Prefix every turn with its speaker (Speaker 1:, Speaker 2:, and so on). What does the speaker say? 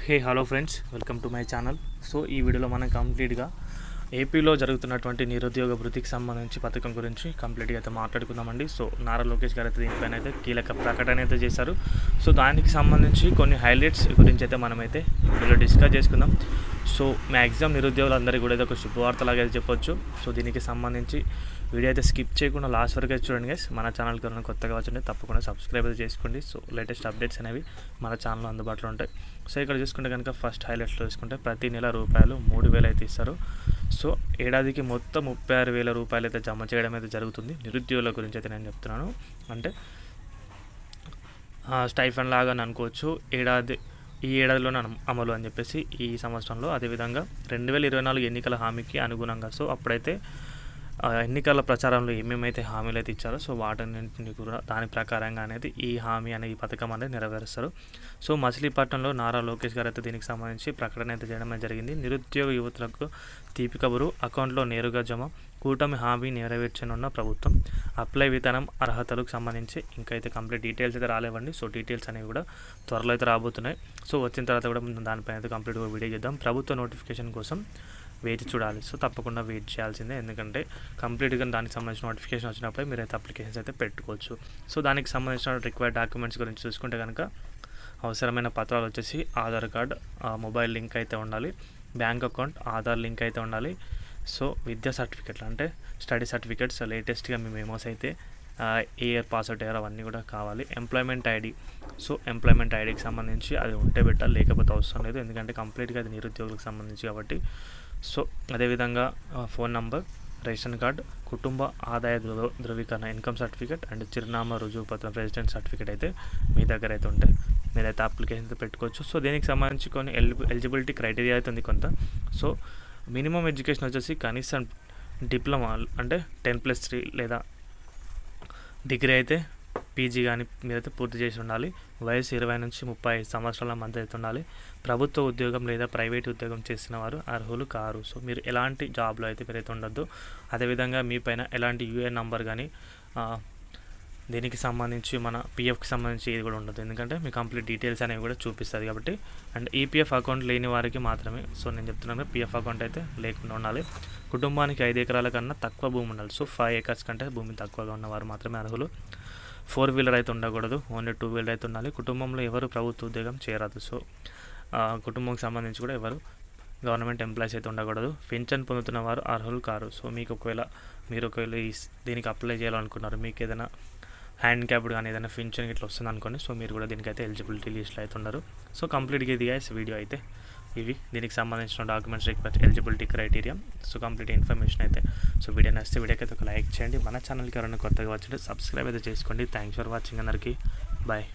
Speaker 1: Hey hello friends, welcome to my channel. So ఈ వీడియోలో మనం కంప్లీట్గా ఏపీలో జరుగుతున్నటువంటి నిరుద్యోగ వృత్తికి సంబంధించి పథకం గురించి కంప్లీట్గా అయితే మాట్లాడుకుందామండి. సో నారా లోకేష్ గారు అయితే దీనిపైన అయితే కీలక ప్రకటన అయితే చేశారు. సో దానికి సంబంధించి కొన్ని హైలైట్స్ గురించి అయితే మనమైతే వీడియోలో డిస్కస్ చేసుకుందాం. సో మ్యాక్సిమం నిరుద్యోగులందరికీ కూడా ఇది ఒక శుభవార్తలాగా అయితే చెప్పొచ్చు. సో దీనికి సంబంధించి వీడియో అయితే స్కిప్ చేయకుండా లాస్ట్ వరకు అయితే చూడండి గైస్. మన ఛానల్కి ఎవరైనా కొత్తగా వచ్చింటే తప్పకుండా సబ్స్క్రైబ్ అయితే చేసుకోండి. సో లేటెస్ట్ అప్డేట్స్ అనేవి మన ఛానల్లో అందుబాటులో ఉంటాయి. సో ఇక్కడ చూసుకుంటే కనుక ఫస్ట్ హైలైట్స్లో చూసుకుంటే ప్రతి నెల రూపాయలు 3,000 అయితే ఇస్తారు. సో ఏడాదికి మొత్తం 36,000 రూపాయలు అయితే జమ చేయడం అయితే జరుగుతుంది. నిరుద్యోగుల గురించి అయితే నేను చెప్తున్నాను. అంటే స్టైఫండ్ లాగా అని అనుకోవచ్చు. ఈ ఏడాదిలోనే అమలు అని చెప్పేసి ఈ సంవత్సరంలో. అదేవిధంగా 2024 ఎన్నికల హామీకి అనుగుణంగా సో అప్పుడైతే ఎన్నికల ప్రచారంలో ఏమేమైతే హామీలు అయితే ఇచ్చారో సో వాటన్నింటినీ కూడా దాని ప్రకారంగా అనేది ఈ హామీ అనే ఈ పథకం అనేది నెరవేరుస్తారు. సో మచిలీపట్నంలో నారా లోకేష్ గారు అయితే దీనికి సంబంధించి ప్రకటన అయితే చేయడం జరిగింది. నిరుద్యోగ యువతలకు తీపి కబురు, అకౌంట్లో నేరుగా జమ, కూటమి హామీ నెరవేర్చనున్న ప్రభుత్వం, అప్లై విధానం, అర్హతలకు సంబంధించి ఇంకైతే కంప్లీట్ డీటెయిల్స్ అయితే రాలేవండి. సో డీటెయిల్స్ అనేవి కూడా త్వరలో అయితే రాబోతున్నాయి. సో వచ్చిన తర్వాత కూడా దానిపైన అయితే కంప్లీట్గా వీడియో చేద్దాం. ప్రభుత్వ నోటిఫికేషన్ కోసం వేచి చూడాలి. సో తప్పకుండా వెయిట్ చేయాల్సిందే, ఎందుకంటే కంప్లీట్గా దానికి సంబంధించిన నోటిఫికేషన్ వచ్చినప్పుడే మీరైతే అప్లికేషన్స్ అయితే పెట్టుకోవచ్చు. సో దానికి సంబంధించిన రిక్వైర్డ్ డాక్యుమెంట్స్ గురించి చూసుకుంటే కనుక అవసరమైన పత్రాలు వచ్చేసి ఆధార్ కార్డ్, మొబైల్ లింక్ అయితే ఉండాలి, బ్యాంక్ అకౌంట్, ఆధార్ లింక్ అయితే ఉండాలి. సో విద్యా సర్టిఫికెట్లు అంటే స్టడీ సర్టిఫికెట్స్ లేటెస్ట్గా మీ మెమోస్ అయితే ఇయర్ పాస్అవుట్ అయ్యారు అవన్నీ కూడా కావాలి. ఎంప్లాయ్మెంట్ ఐడి, సో ఎంప్లాయ్మెంట్ ఐడికి సంబంధించి అది ఉంటే పెట్టాలి, లేకపోతే అవసరం లేదు, ఎందుకంటే కంప్లీట్గా అది నిరుద్యోగులకు సంబంధించి కాబట్టి. సో అదేవిధంగా ఫోన్ నంబర్, రేషన్ కార్డ్, కుటుంబ ఆదాయ ధృవీకరణ, ఇన్కమ్ సర్టిఫికేట్ అండ్ చిరునామా రుజువు పత్రం, రెసిడెంట్ సర్టిఫికేట్ అయితే మీ దగ్గర అయితే ఉంటే మీరైతే అప్లికేషన్ అయితే పెట్టుకోవచ్చు. సో దీనికి సంబంధించి కొన్ని ఎలిజిబిలిటీ క్రైటీరియా అయితే ఉంది కొంత. సో మినిమం ఎడ్యుకేషన్ వచ్చేసి కనీసం డిప్లొమా అంటే 10+3 లేదా డిగ్రీ అయితే పీజీ కానీ మీరైతే పూర్తి చేసి ఉండాలి. వయసు 20 నుంచి 35 సంవత్సరాల మధ్య అయితే ఉండాలి. ప్రభుత్వ ఉద్యోగం లేదా ప్రైవేట్ ఉద్యోగం చేసిన వారు అర్హులు కారు. సో మీరు ఎలాంటి జాబ్లో అయితే మీరైతే ఉండొద్దు. అదేవిధంగా మీ పైన ఎలాంటి యూఏఎన్ నంబర్ కానీ దీనికి సంబంధించి మన పిఎఫ్కి సంబంధించి ఇది కూడా ఉండదు, ఎందుకంటే మీ కంప్లీట్ డీటెయిల్స్ అనేవి కూడా చూపిస్తుంది కాబట్టి. అండ్ ఈపీఎఫ్ అకౌంట్ లేని వారికి మాత్రమే. సో నేను చెప్తున్నాను పిఎఫ్ అకౌంట్ అయితే లేకుండా ఉండాలి. కుటుంబానికి 5 ఎకరాల కన్నా తక్కువ భూమి ఉండాలి. సో 5 acres కంటే భూమి తక్కువగా ఉన్నవారు మాత్రమే అర్హులు. 4 వీలర్ అయితే ఉండకూడదు, ఓన్లీ 2 వీలర్ అయితే ఉండాలి. కుటుంబంలో ఎవరు ప్రభుత్వ ఉద్యోగం చేయరాదు. సో కుటుంబంకి సంబంధించి కూడా ఎవరు గవర్నమెంట్ ఎంప్లాయీస్ అయితే ఉండకూడదు. పింఛన్ పొందుతున్న వారు అర్హులు కారు. సో మీరు ఒకవేళ దీనికి అప్లై చేయాలనుకున్నారు, మీకు ఏదైనా హ్యాండిక్యాప్డ్ కానీ ఏదైనా పింఛన్ ఇట్లా వస్తుంది అనుకోండి, సో మీరు కూడా దీనికైతే ఎలిజిబిలిటీ లిస్ట్లో అయితే ఉన్నారు. సో కంప్లీట్గా ఇది గైస్ వీడియో అయితే ఇవి దీనికి సంబంధించిన documents required eligibility criteria. So complete information అయితే. సో వీడియో నచ్చితే వీడియోకి అయితే ఒక లైక్ చేయండి. మన ఛానల్కి ఎవరైనా కొత్తగా వచ్చింటే సబ్స్క్రైబ్ అయితే చేసుకోండి. థ్యాంక్స్ ఫర్ వాచింగ్ అందరికీ. బాయ్.